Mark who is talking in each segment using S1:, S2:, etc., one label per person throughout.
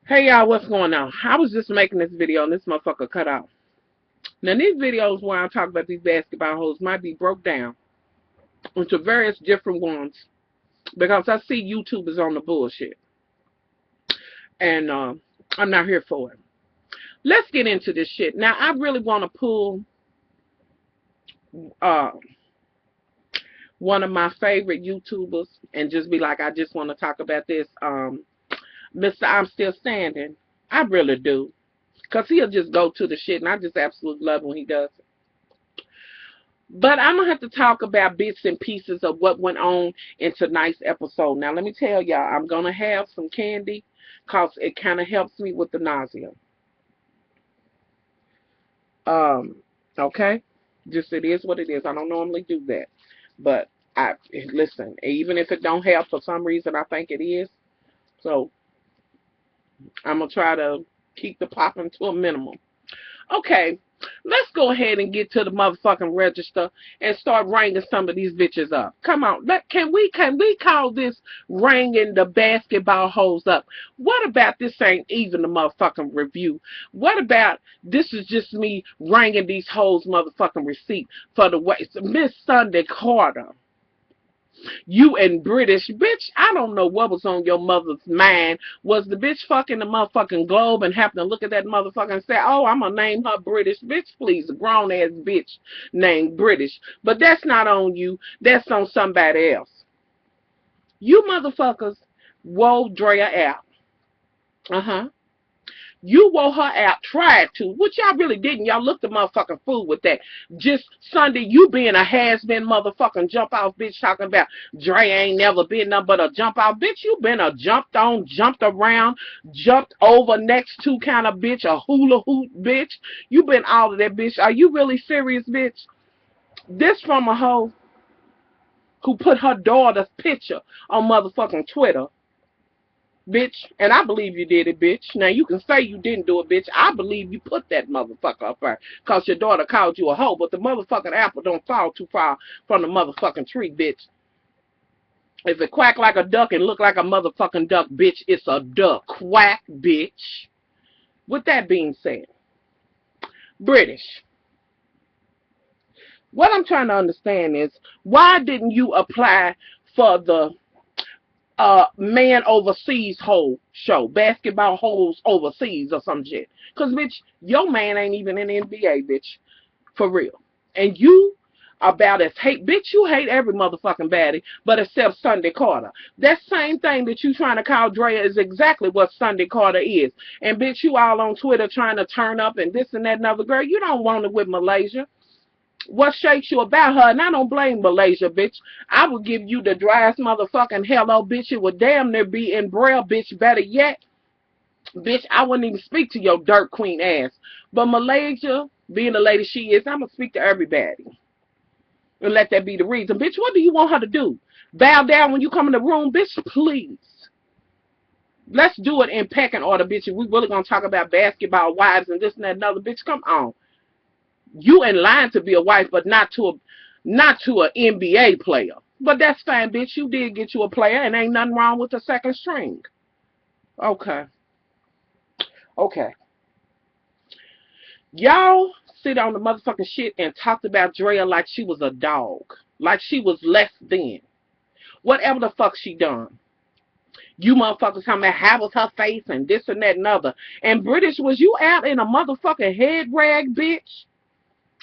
S1: Hey y'all, what's going on? I was just making this video and this motherfucker cut out. Now these videos where I talk about these basketball hoes might be broke down into various different ones because I see YouTubers on the bullshit. And I'm not here for it. Let's get into this shit. Now I really want to pull uh, one of my favorite YouTubers and just be like, I just want to talk about this. Mr. I'm Still Standing. I really do. Because he'll just go to the shit and I just absolutely love when he does it. But I'm going to have to talk about bits and pieces of what went on in tonight's episode. Now, let me tell y'all, I'm going to have some candy because it kind of helps me with the nausea. Um, okay? Just it is what it is. I don't normally do that. But, listen, even if it don't help, for some reason I think it is. So, I'm going to try to keep the popping to a minimum. Okay, let's go ahead and get to the motherfucking register and start ringing some of these bitches up. Come on, can we call this ringing the basketball hoes up? What about this ain't even the motherfucking review? What about this is just me ringing these hoes motherfucking receipt for the way Miss Sunday Carter? You and British, bitch, I don't know what was on your mother's mind. Was the bitch fucking the motherfucking globe and happen to look at that motherfucker and say, oh, I'm gonna name her British? Bitch, please, a grown ass bitch named British. But that's not on you. That's on somebody else. You motherfuckers wore Drea out. Uh-huh. You wore her out, tried to, which y'all really didn't. Y'all looked the motherfucking fool with that. Just Sunday, you being a has-been motherfucking jump-off bitch talking about Dre ain't never been nothing but a jump-off bitch. You been a jumped on, jumped around, jumped over next to kind of bitch, a hula hoop bitch. You been all of that bitch. Are you really serious, bitch? This from a hoe who put her daughter's picture on motherfucking Twitter. Bitch, and I believe you did it, bitch. Now, you can say you didn't do it, bitch. I believe you put that motherfucker up there because your daughter called you a hoe, but the motherfucking apple don't fall too far from the motherfucking tree, bitch. If it quack like a duck and look like a motherfucking duck, bitch, it's a duck. Quack, bitch. With that being said, British, what I'm trying to understand is why didn't you apply for the man overseas whole show, basketball holes overseas or some shit? Cause bitch, your man ain't even in the NBA, bitch, for real. And you about as hate, bitch, you hate every motherfucking baddie, but except Sunday Carter. That same thing that you trying to call Drea is exactly what Sunday Carter is. And bitch, you all on Twitter trying to turn up and this and that and other. Girl, you don't want it with Malaysia. What shakes you about her? And I don't blame Malaysia, bitch. I would give you the driest motherfucking hello, bitch. It would damn near be in Braille, bitch. Better yet, bitch, I wouldn't even speak to your dirt queen ass. But Malaysia, being the lady she is, I'm going to speak to everybody. And let that be the reason. Bitch, what do you want her to do? Bow down when you come in the room? Bitch, please. Let's do it in pecking order, bitch. If we really going to talk about basketball wives and this and that and other, bitch, come on. You in line to be a wife, but not to an NBA player. But that's fine, bitch. You did get you a player, and ain't nothing wrong with the second string. Okay. Okay. Y'all sit on the motherfucking shit and talked about Drea like she was a dog. Like she was less than. Whatever the fuck she done. You motherfuckers talking about how was her face and this and that and other. And British, was you out in a motherfucking head rag, bitch?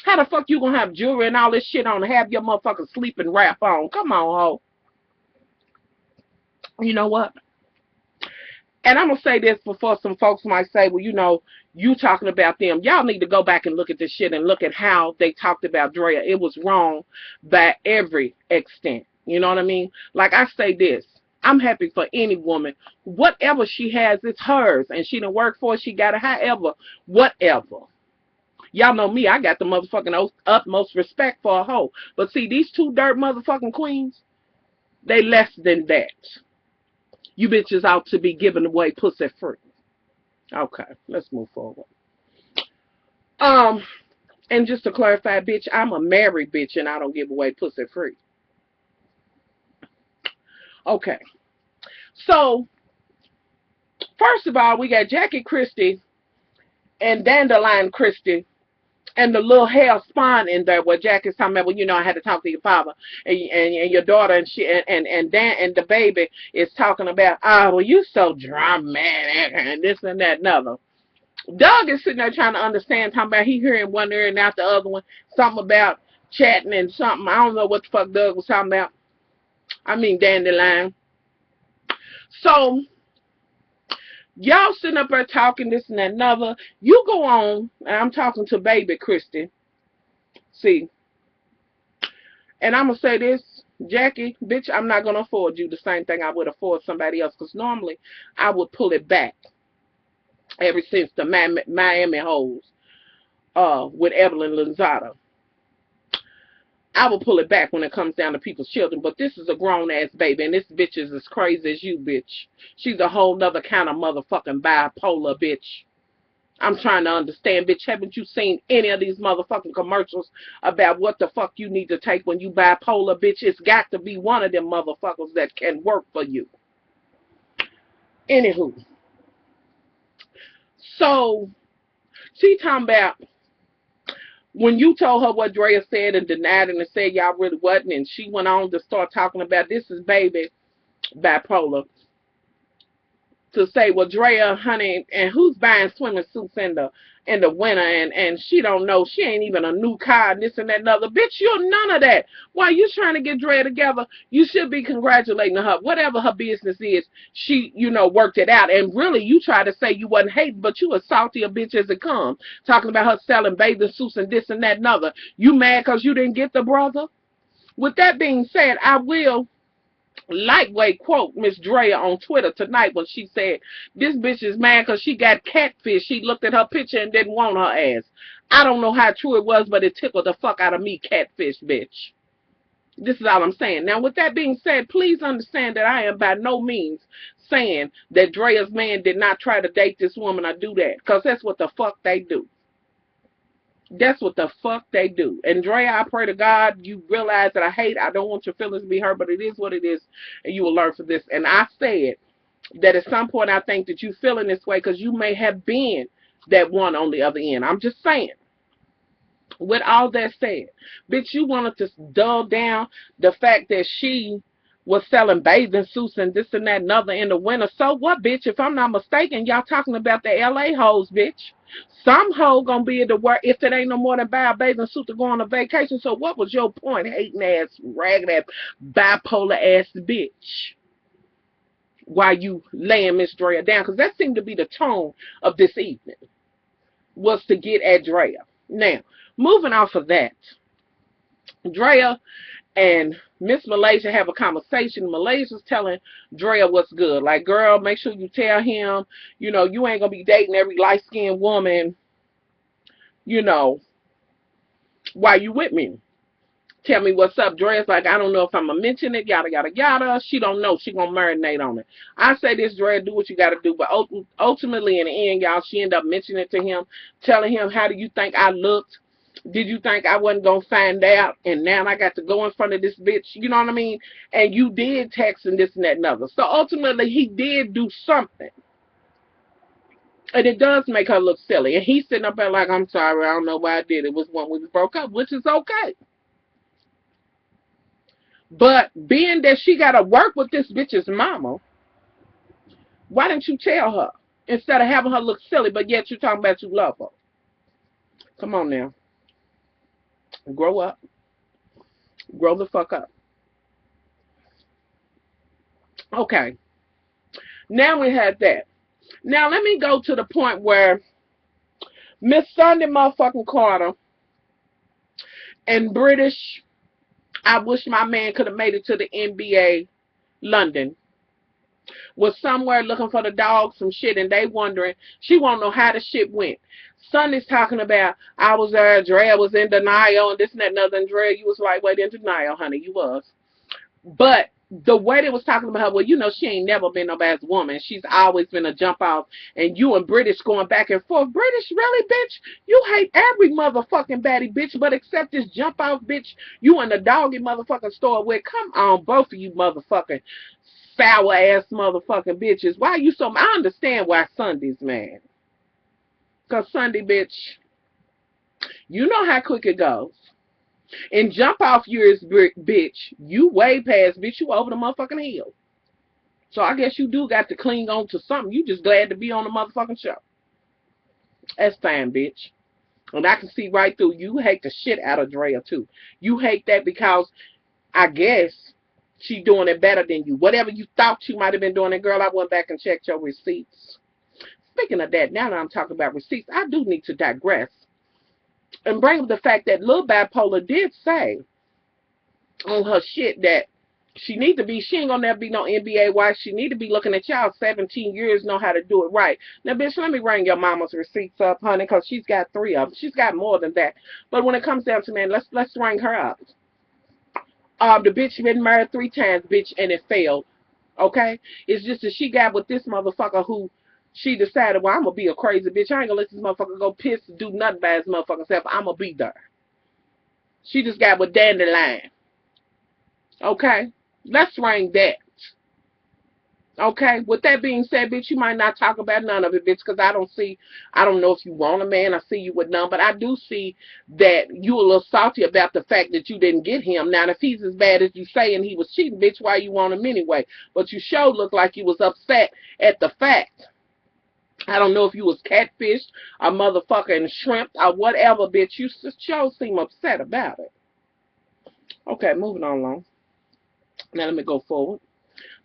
S1: How the fuck you gonna have jewelry and all this shit on and have your motherfucking sleeping wrap on? Come on, ho. You know what? And I'm gonna say this before some folks might say, well, you talking about them. Y'all need to go back and look at this shit and look at how they talked about Drea. It was wrong by every extent. You know what I mean? Like I say this. I'm happy for any woman. Whatever she has, it's hers. And she done work for it. She got it. However, whatever. Y'all know me, I got the motherfucking utmost respect for a hoe. But see, these two dirt motherfucking queens, they less than that. You bitches ought to be giving away pussy free. Okay, let's move forward. Um, and just to clarify, bitch, I'm a married bitch and I don't give away pussy free. Okay. So, First of all, we got Jackie Christie and Dandelion Christie and the little hair spawn in there where Jackie's talking about, well, you know, I had to talk to your father and your daughter and she and Dan and the baby is talking about, oh, well, you so dramatic and this and that and other. Doug is sitting there trying to understand, talking about he hearing one ear and out the other one, something about chatting and something. I don't know what the fuck Doug was talking about. I mean, Dandelion. So, y'all sitting up there talking this and that and other. You go on, and I'm talking to baby Christy. See, and I'm going to say this, Jackie, bitch, I'm not going to afford you the same thing I would afford somebody else, because normally I would pull it back ever since the Miami hoes with Evelyn Lozada. I will pull it back when it comes down to people's children, but this is a grown-ass baby, and this bitch is as crazy as you, bitch. She's a whole nother kind of motherfucking bipolar, bitch. I'm trying to understand, bitch. Haven't you seen any of these motherfucking commercials about what the fuck you need to take when you bipolar, bitch? It's got to be one of them motherfuckers that can work for you. Anywho. So, she talking about when you told her what Drea said and denied it and said y'all really wasn't, and she went on to start talking about this is baby bipolar. To say, well, Drea, honey, and who's buying swimming suits in the winter, and she don't know, she ain't even a new car, and this and that and other. Bitch, you're none of that. While you trying to get Drea together, you should be congratulating her. Whatever her business is, she, you know, worked it out. And really, you try to say you wasn't hating, but you a saltier bitch as it comes. Talking about her selling bathing suits and this and that and other. You mad because you didn't get the brother? With that being said, I will lightweight quote Miss Drea on Twitter tonight when she said, this bitch is mad because she got catfish. She looked at her picture and didn't want her ass. I don't know how true it was, but it tickled the fuck out of me, catfish bitch. This is all I'm saying. Now, with that being said, please understand that I am by no means saying that Drea's man did not try to date this woman or do that, because that's what the fuck they do. That's what the fuck they do. And Drea, I pray to God you realize that I don't want your feelings to be hurt, but it is what it is, and you will learn from this. And I said that at some point I think that you feeling this way because you may have been that one on the other end. I'm just saying. With all that said, bitch, you wanted to dull down the fact that she was selling bathing suits and this and that and other in the winter. So what, bitch? If I'm not mistaken, y'all talking about the LA hoes, bitch. Some hoe gonna be able to work if it ain't no more than buy a bathing suit to go on a vacation. So what was your point, hating ass, ragged ass, bipolar ass bitch? While you laying Miss Drea down, because that seemed to be the tone of this evening, was to get at Drea. Now, moving off of that, Drea and Miss Malaysia have a conversation. Malaysia's telling Drea what's good. Like, girl, make sure you tell him, you know, you ain't going to be dating every light-skinned woman, you know, while you with me. Tell me what's up. Drea's like, I don't know if I'm going to mention it, yada, yada, yada. She don't know. She going to marinate on it. I say this, Drea, do what you got to do. But ultimately, in the end, y'all, she ended up mentioning it to him, telling him, how do you think I looked? Did you think I wasn't going to find out? And now I got to go in front of this bitch. You know what I mean? And you did text and this and that and other. So ultimately, he did do something. And it does make her look silly. And he's sitting up there like, I'm sorry, I don't know why I did. It was when we broke up, which is okay. But being that she got to work with this bitch's mama, why didn't you tell her? Instead of having her look silly, but yet you're talking about you love her. Come on now. Grow up. Grow the fuck up. Okay. Now we had that. Now let me go to the point where Miss Sunday motherfucking Carter and British, I wish my man could have made it to the NBA London, was somewhere looking for the dog some shit, and they wondering, she won't know how the shit went. Sunday's talking about, I was there, Drea was in denial, and this and that and other, and Drea, you was like, wait, in denial, honey, you was. But the way they was talking about her, well, you know, she ain't never been nobody's woman. She's always been a jump off, and you and British going back and forth. British, really, bitch? You hate every motherfucking baddie, bitch, but except this jump off, bitch, you in the doggy motherfucking store with. Come on, both of you motherfucking sour ass motherfucking bitches. Why you so? I understand why Sunday's mad. Cause Sunday, bitch, you know how quick it goes. And jump off yours, bitch. You way past, bitch. You over the motherfucking hill. So I guess you do got to cling on to something. You just glad to be on the motherfucking show. That's fine, bitch. And I can see right through you. Hate the shit out of Drea too. You hate that because I guess she doing it better than you. Whatever you thought you might have been doing it, girl, I went back and checked your receipts. Speaking of that, now that I'm talking about receipts, I do need to digress and bring up the fact that Lil Bipolar did say on her shit that she need to be, she ain't gonna never be no NBA wife. She need to be looking at y'all 17 years, know how to do it right. Now, bitch, let me bring your mama's receipts up, honey, because she's got 3 of them. She's got more than that. But when it comes down to, man, let's ring her up. The bitch been married 3 times, bitch, and it failed. Okay? It's just that she got with this motherfucker who she decided, well, I'm gonna be a crazy bitch. I ain't gonna let this motherfucker go piss, do nothing by his motherfucking self. I'm gonna be there. She just got with Dandelion. Okay? Let's ring that. Okay? With that being said, bitch, you might not talk about none of it, bitch, because I don't know if you want a man. I see you with none, but I do see that you a little salty about the fact that you didn't get him. Now, if he's as bad as you say and he was cheating, bitch, why you want him anyway? But you sure look like you was upset at the fact. I don't know if you was catfished or motherfucking shrimp or whatever, bitch. You sure seem upset about it. Okay, moving on along. Now let me go forward.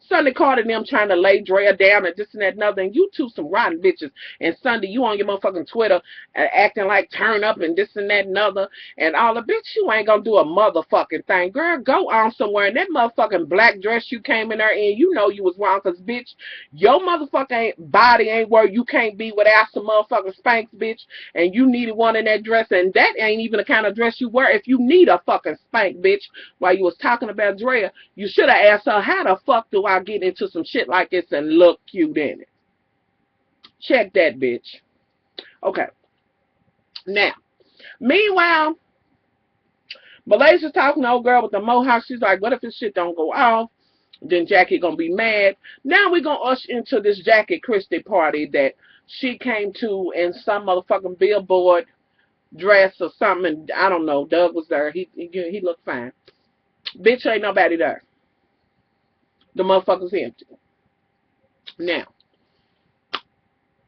S1: Sunday Carter and them trying to lay Drea down and this and that and other, and you two some rotten bitches. And Sunday, you on your motherfucking Twitter acting like turn up and this and that and other, and all the bitch, you ain't gonna do a motherfucking thing. Girl, go on somewhere. And that motherfucking black dress you came in there in, you know you was wrong, because, bitch, your motherfucking body ain't where you can't be without some motherfucking Spanx, bitch, and you needed one in that dress, and that ain't even the kind of dress you wear if you need a fucking Spank, bitch. While you was talking about Drea, you should have asked her, how the fuck do I get into some shit like this and look cute in it? Check that, bitch. Okay. Now, meanwhile, Malaysia's talking to old girl with the mohawk. She's like, what if this shit don't go off? Then Jackie gonna be mad. Now we gonna usher into this Jackie Christie party that she came to in some motherfucking billboard dress or something. And I don't know. Doug was there. He looked fine. Bitch, ain't nobody there. The motherfucker's empty. Now,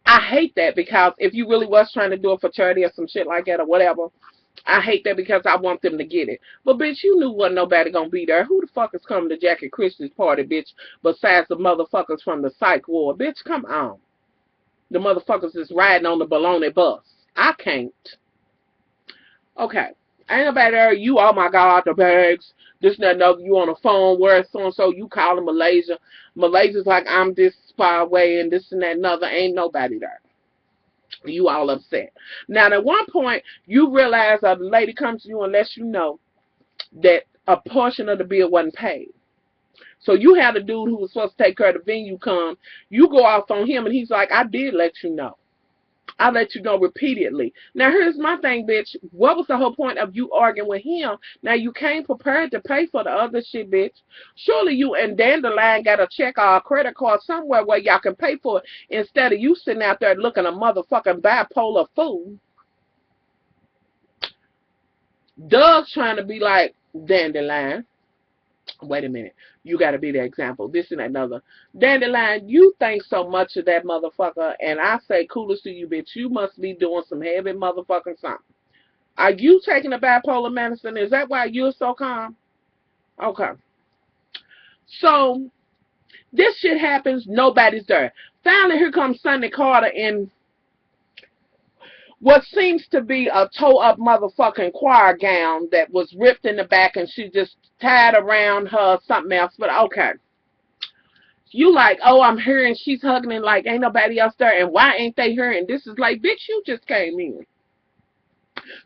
S1: I hate that, because if you really was trying to do it for charity or some shit like that or whatever, I hate that because I want them to get it. But, bitch, you knew wasn't nobody gonna be there. Who the fuck is coming to Jackie Christie's party, bitch, besides the motherfuckers from the psych ward? Bitch, come on. The motherfuckers is riding on the baloney bus. I can't. Okay. Ain't nobody there. You, oh my God, the bags. This, that, and other. You on the phone, where so-and-so, you calling Malaysia. Malaysia's like, I'm this far away and this and that and other. Ain't nobody there. You all upset. Now, at one point, you realize a lady comes to you and lets you know that a portion of the bill wasn't paid. So you had a dude who was supposed to take care of the venue come. You go off on him and he's like, I did let you know. I let you know repeatedly. Now, here's my thing, bitch. What was the whole point of you arguing with him? Now, you came prepared to pay for the other shit, bitch. Surely you and Dandelion got a check or a credit card somewhere where y'all can pay for it, instead of you sitting out there looking a motherfucking bipolar fool. Doug's trying to be like Dandelion. Wait a minute. You got to be the example. This and another. Dandelion, you think so much of that motherfucker, and I say kudos to you, bitch. You must be doing some heavy motherfucking something. Are you taking a bipolar medicine? Is that why you're so calm? Okay. So, this shit happens. Nobody's there. Finally, here comes Sunday Carter in what seems to be a toe-up motherfucking choir gown that was ripped in the back, and she just tied around her something else. But okay. You like, oh, I'm hearing she's hugging and like ain't nobody else there, and why ain't they hearing? This is like, bitch, you just came in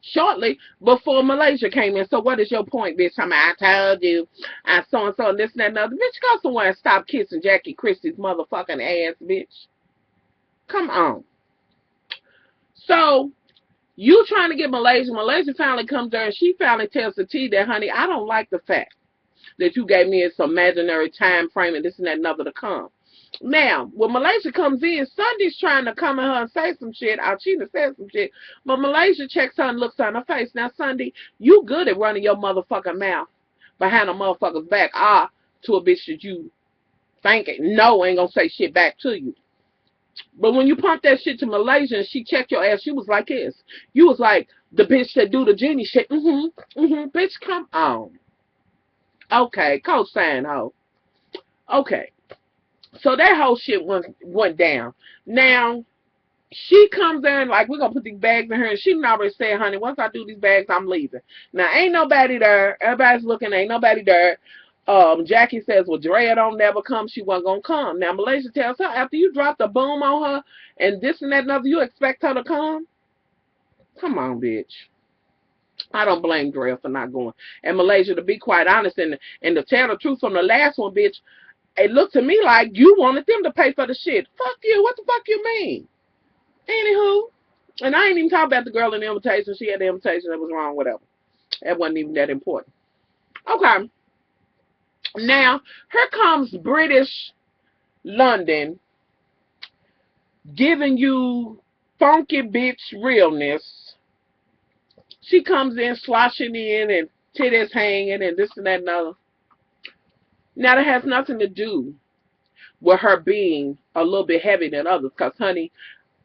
S1: shortly before Malaysia came in. So what is your point, bitch? I told you I so and this and that and other. Bitch, go somewhere and stop kissing Jackie Christie's motherfucking ass, bitch. Come on. So you trying to get Malaysia. Malaysia finally comes there and she finally tells the T that, honey, I don't like the fact that you gave me some imaginary time frame and this and that and other to come. Now, when Malaysia comes in, Sunday's trying to come at her and say some shit. Alchina said some shit. But Malaysia checks her and looks on her face. Now, Sunday, you good at running your motherfucking mouth behind a motherfucker's back. To a bitch that you think no ain't gonna say shit back to you. But when you pumped that shit to Malaysia and she checked your ass, you was like this. You was like the bitch that do the genie shit. Bitch, come on. Okay, co-sign ho. Okay. So that whole shit went down. Now, she comes in like, we're going to put these bags in her. And she already said, honey, once I do these bags, I'm leaving. Now, ain't nobody there. Everybody's looking. Ain't nobody there. Jackie says, well, Drea don't never come. She wasn't going to come. Now, Malaysia tells her, after you drop the boom on her and this and that and other, you expect her to come? Come on, bitch. I don't blame Drea for not going. And Malaysia, to be quite honest, and to tell the truth from the last one, bitch, it looked to me like you wanted them to pay for the shit. Fuck you. What the fuck you mean? Anywho, and I ain't even talking about the girl in the invitation. She had the invitation that was wrong, whatever. That wasn't even that important. Okay. Now, here comes British London giving you funky bitch realness. She comes in sloshing in and titties hanging and this and that and other. Now, that has nothing to do with her being a little bit heavy than others. Because, honey,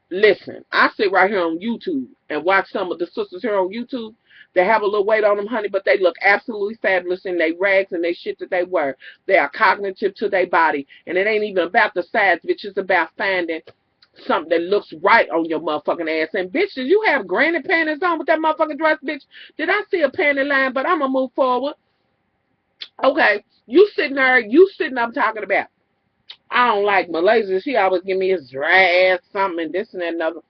S1: listen, I sit right here on YouTube and watch some of the sisters here on YouTube. They have a little weight on them, honey, but they look absolutely fabulous in their rags and their shit that they wear. They are cognitive to their body. And it ain't even about the size, bitch. It's about finding something that looks right on your motherfucking ass. And, bitch, did you have granny panties on with that motherfucking dress, bitch? Did I see a panty line? But I'm going to move forward. Okay, you sitting up talking about, I don't like Malaysia. She always give me his dry ass something and this and that and other.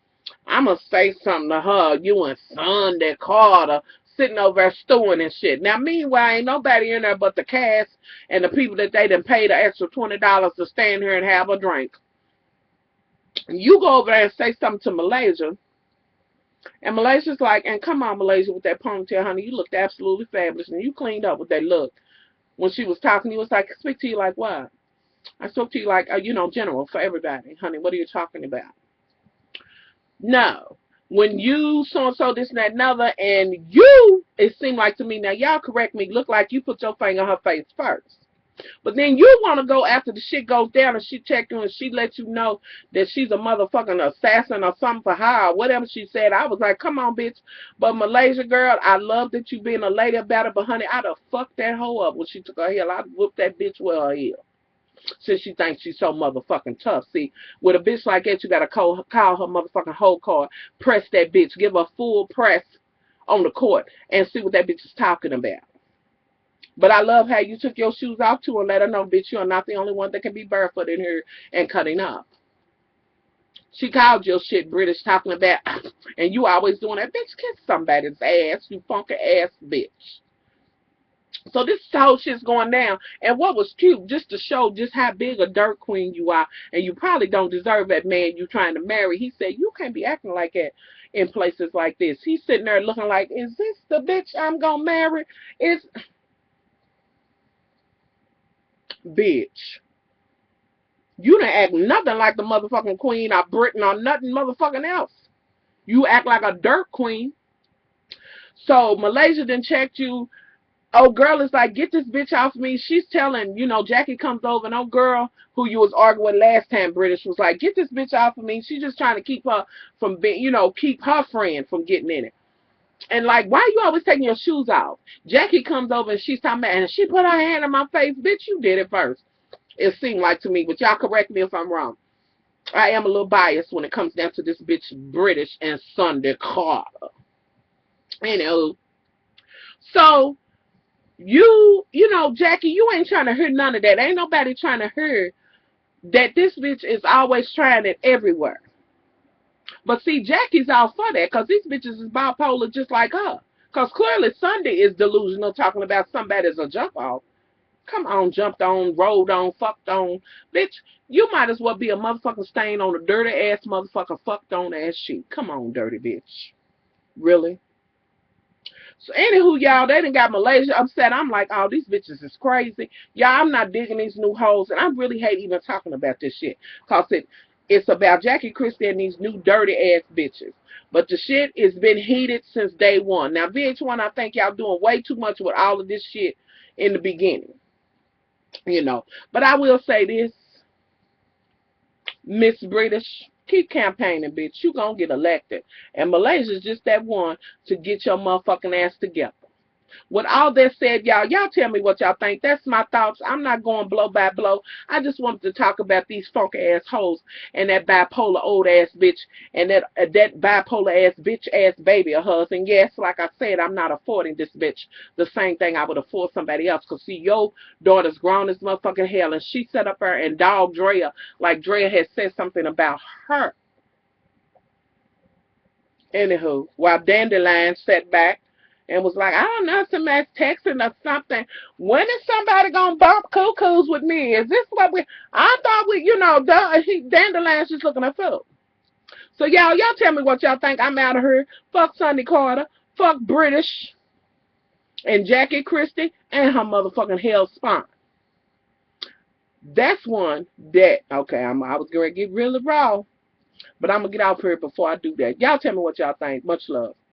S1: I'm going to say something to her. You and Sunday Carter sitting over there stewing and shit. Now, meanwhile, ain't nobody in there but the cast and the people that they done paid the extra $20 to stand here and have a drink. You go over there and say something to Malaysia. And Malaysia's like, and come on, Malaysia, with that ponytail, honey. You looked absolutely fabulous. And you cleaned up with that look. When she was talking, he was like, speak to you like what? I spoke to you like, general for everybody. Honey, what are you talking about? No. When you so-and-so, this and that and other, and you, it seemed like to me, now y'all correct me, look like you put your finger in her face first. But then you want to go after the shit goes down and she check you and she let you know that she's a motherfucking assassin or something for her or whatever she said. I was like, come on, bitch. But Malaysia girl, I love that you being a lady about it, but honey, I'd have fucked that hoe up when she took her heel. I'd whoop that bitch with her heel. Since she thinks she's so motherfucking tough. See, with a bitch like that, you gotta call her motherfucking whole card, press that bitch, give her full press on the court, and see what that bitch is talking about. But I love how you took your shoes off too and let her know, bitch, you are not the only one that can be barefoot in here and cutting up. She called your shit British talking about, and you always doing that, bitch, kiss somebody's ass, you funky ass bitch. So this whole shit's going down. And what was cute, just to show just how big a dirt queen you are, and you probably don't deserve that man you trying to marry. He said, you can't be acting like that in places like this. He's sitting there looking like, is this the bitch I'm going to marry? Bitch. You didn't act nothing like the motherfucking queen of Britain or nothing motherfucking else. You act like a dirt queen. So Malaysia done checked you. Oh, girl is like, get this bitch off me. She's telling, Jackie comes over, and oh, girl, who you was arguing last time, British, was like, get this bitch off of me. She's just trying to keep her from being, keep her friend from getting in it. And like, why are you always taking your shoes off? Jackie comes over, and she's talking about, and she put her hand in my face. Bitch, you did it first. It seemed like to me, but y'all correct me if I'm wrong. I am a little biased when it comes down to this bitch British and Sunday Carter. Anywho, so, Jackie, you ain't trying to hear none of that. Ain't nobody trying to hear that this bitch is always trying it everywhere. But see, Jackie's all for that because these bitches is bipolar just like her. Because clearly Sunday is delusional talking about somebody as a jump off. Come on, jumped on, rolled on, fucked on. Bitch, you might as well be a motherfucking stain on a dirty ass motherfucking fucked on ass sheet. Come on, dirty bitch. Really? So anywho, y'all, they done got Malaysia upset. I'm like, oh, these bitches is crazy. Y'all, I'm not digging these new hoes, and I really hate even talking about this shit. Cause it's about Jackie Christie and these new dirty ass bitches. But the shit has been heated since day one. Now VH1, I think y'all doing way too much with all of this shit in the beginning. You know. But I will say this, Miss British, keep campaigning, bitch. You gonna get elected. And Malaysia's just that one to get your motherfucking ass together. With all that said, y'all tell me what y'all think. That's my thoughts. I'm not going blow by blow. I just wanted to talk about these funky ass hoes and that bipolar old ass bitch and that bipolar ass baby of hers. And yes, like I said, I'm not affording this bitch the same thing I would afford somebody else. Cause see, your daughter's grown as motherfucking hell, and she set up her and dog Drea like Drea had said something about her. Anywho, while Dandelion sat back and was like, I don't know, somebody's texting or something. When is somebody gonna bump cuckoos with me? Is this what we? I thought we, Dandelion's just looking at food. So y'all tell me what y'all think. I'm out of here. Fuck Sunday Carter. Fuck British and Jackie Christie and her motherfucking hell spawn. That's one that okay. I was gonna get really raw, but I'm gonna get out here before I do that. Y'all tell me what y'all think. Much love.